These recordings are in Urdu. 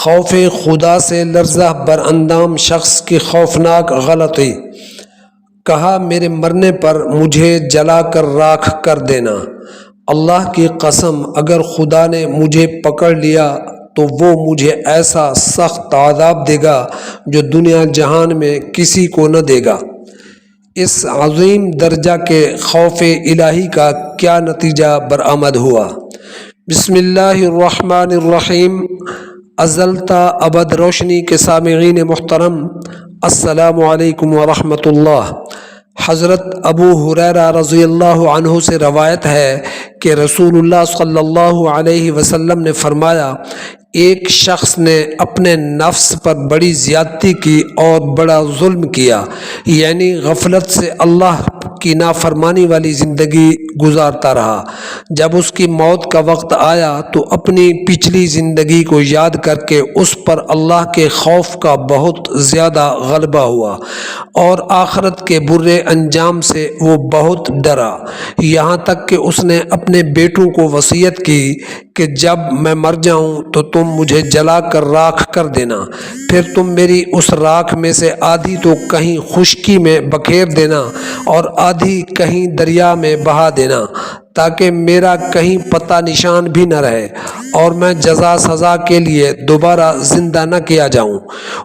خوف خدا سے لرزہ بر اندام شخص کی خوفناک غلطی۔ کہا میرے مرنے پر مجھے جلا کر راکھ کر دینا۔ اللہ کی قسم اگر خدا نے مجھے پکڑ لیا تو وہ مجھے ایسا سخت عذاب دے گا جو دنیا جہان میں کسی کو نہ دے گا۔ اس عظیم درجہ کے خوف الہی کا کیا نتیجہ برآمد ہوا؟ بسم اللہ الرحمن الرحیم۔ ازل تا ابد روشنی کے سامعین محترم، السلام علیکم ورحمۃ اللہ۔ حضرت ابو ہریرہ رضی اللہ عنہ سے روایت ہے کہ رسول اللہ صلی اللہ علیہ وسلم نے فرمایا، ایک شخص نے اپنے نفس پر بڑی زیادتی کی اور بڑا ظلم کیا، یعنی غفلت سے اللہ کی نافرمانی والی زندگی گزارتا رہا۔ جب اس کی موت کا وقت آیا تو اپنی پچھلی زندگی کو یاد کر کے اس پر اللہ کے خوف کا بہت زیادہ غلبہ ہوا اور آخرت کے برے انجام سے وہ بہت ڈرا، یہاں تک کہ اس نے اپنے بیٹوں کو وصیت کی کہ جب میں مر جاؤں تو تم مجھے جلا کر راکھ کر دینا، پھر تم میری اس راکھ میں سے آدھی تو کہیں خشکی میں بکھیر دینا اور آدھی کہیں دریا میں بہا دینا، تاکہ میرا کہیں پتہ نشان بھی نہ رہے اور میں جزا سزا کے لیے دوبارہ زندہ نہ کیا جاؤں۔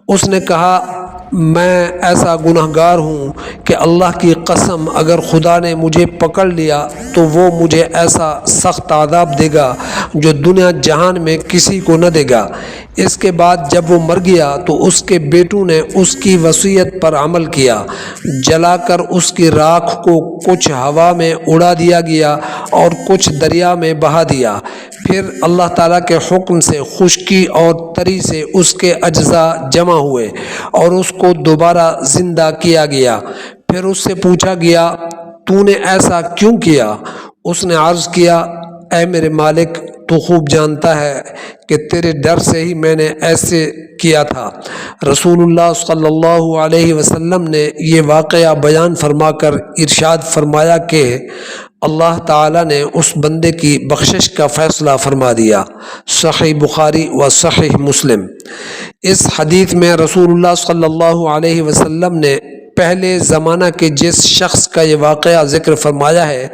اس نے کہا، میں ایسا گنہگار ہوں کہ اللہ کی قسم اگر خدا نے مجھے پکڑ لیا تو وہ مجھے ایسا سخت عذاب دے گا جو دنیا جہان میں کسی کو نہ دے گا۔ اس کے بعد جب وہ مر گیا تو اس کے بیٹوں نے اس کی وصیت پر عمل کیا، جلا کر اس کی راکھ کو کچھ ہوا میں اڑا دیا گیا اور کچھ دریا میں بہا دیا۔ پھر اللہ تعالیٰ کے حکم سے خشکی اور تری سے اس کے اجزاء جمع ہوئے اور اس کو دوبارہ زندہ کیا گیا۔ پھر اس سے پوچھا گیا، تو نے ایسا کیوں کیا؟ اس نے عرض کیا، اے میرے مالک، تو خوب جانتا ہے کہ تیرے ڈر سے ہی میں نے ایسے کیا تھا۔ رسول اللہ صلی اللہ علیہ وسلم نے یہ واقعہ بیان فرما کر ارشاد فرمایا کہ اللہ تعالیٰ نے اس بندے کی بخشش کا فیصلہ فرما دیا۔ صحیح بخاری و صحیح مسلم۔ اس حدیث میں رسول اللہ صلی اللہ علیہ وسلم نے پہلے زمانہ کے جس شخص کا یہ واقعہ ذکر فرمایا ہے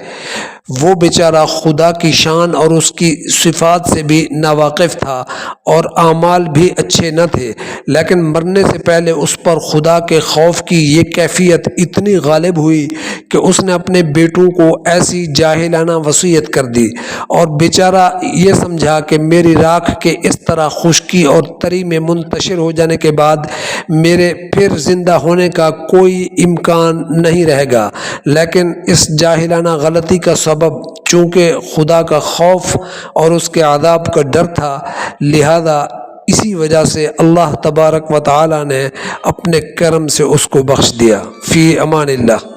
وہ بیچارہ خدا کی شان اور اس کی صفات سے بھی ناواقف تھا اور اعمال بھی اچھے نہ تھے، لیکن مرنے سے پہلے اس پر خدا کے خوف کی یہ کیفیت اتنی غالب ہوئی کہ اس نے اپنے بیٹوں کو ایسی جاہلانہ وصیت کر دی اور بیچارہ یہ سمجھا کہ میری راکھ کے اس طرح خشکی اور تری میں منتشر ہو جانے کے بعد میرے پھر زندہ ہونے کا کوئی امکان نہیں رہے گا، لیکن اس جاہلانہ غلطی کا سبب چونکہ خدا کا خوف اور اس کے عذاب کا ڈر تھا، لہذا اسی وجہ سے اللہ تبارک و تعالی نے اپنے کرم سے اس کو بخش دیا۔ فی امان اللہ۔